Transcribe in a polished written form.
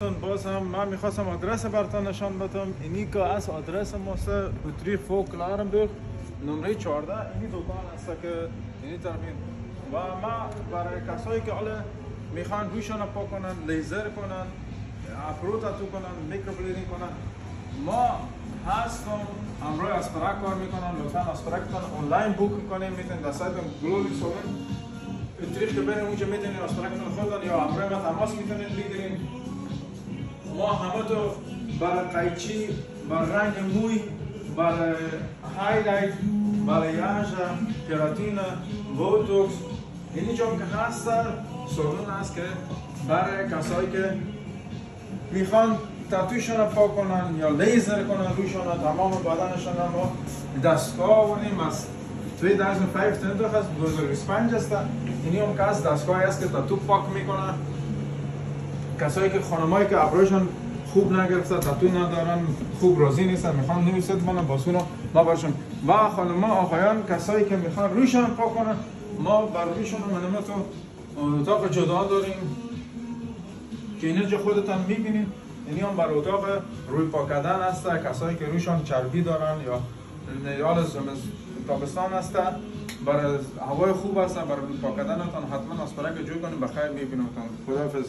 باز هم من میخواستم آدرس براتون نشان بدم. اینی که از آدرس ماست بطری فوق لارنبرگ نمره 14 اینی دکان است که اینی طرفین و ما برای کسایی که حالا میخوان روشان پاک کنن، لیزر کنن، افرو تاتو کنن، میکروبلیدینگ کنن، ما هستم امروز اسپرک کار میکنن. لطفا اسپرکتون آنلاین بوک کنین، میتونید در سایت گلوبال سولن طریق که برین اونجا میتونید اسپرکتون خودتون یا امروز ما تماس میتونید بگیرین. ما همه تو برای قیچی، برای رنگ موی، برای هایلایت، برای یاژه، کراتین، بوتوکس، اینی جا که هست سالون است که برای کسایی که میخوان تاتویشون پاک کنن یا لیزر کنن روشون تمام بدنشون ما دستگاه ونیم از 2005 تا 2025 است. اینی هم که از دستگاهی است که تاتو پاک میکنن. کسایی که خانمایی که ابروشون خوب نگرفته، تاتو ندارن، خوب راضی نیستن، میخوان نویسد منو باسونو ما برشون و خانم‌ها آقایان کسایی که میخوان روشون پاک کنن ما بر روشون منم تو اتاق جدا داریم که اینجا خودتون میبینید. اینی هم بر اتاق روی پاک کردن است. کسایی که روشون چربی دارن یا نیال تابستان است برای هوای خوب است برای پاک کردنتون حتما اسپرک جوی کنید. بخیر میبینمتون. خداحافظ.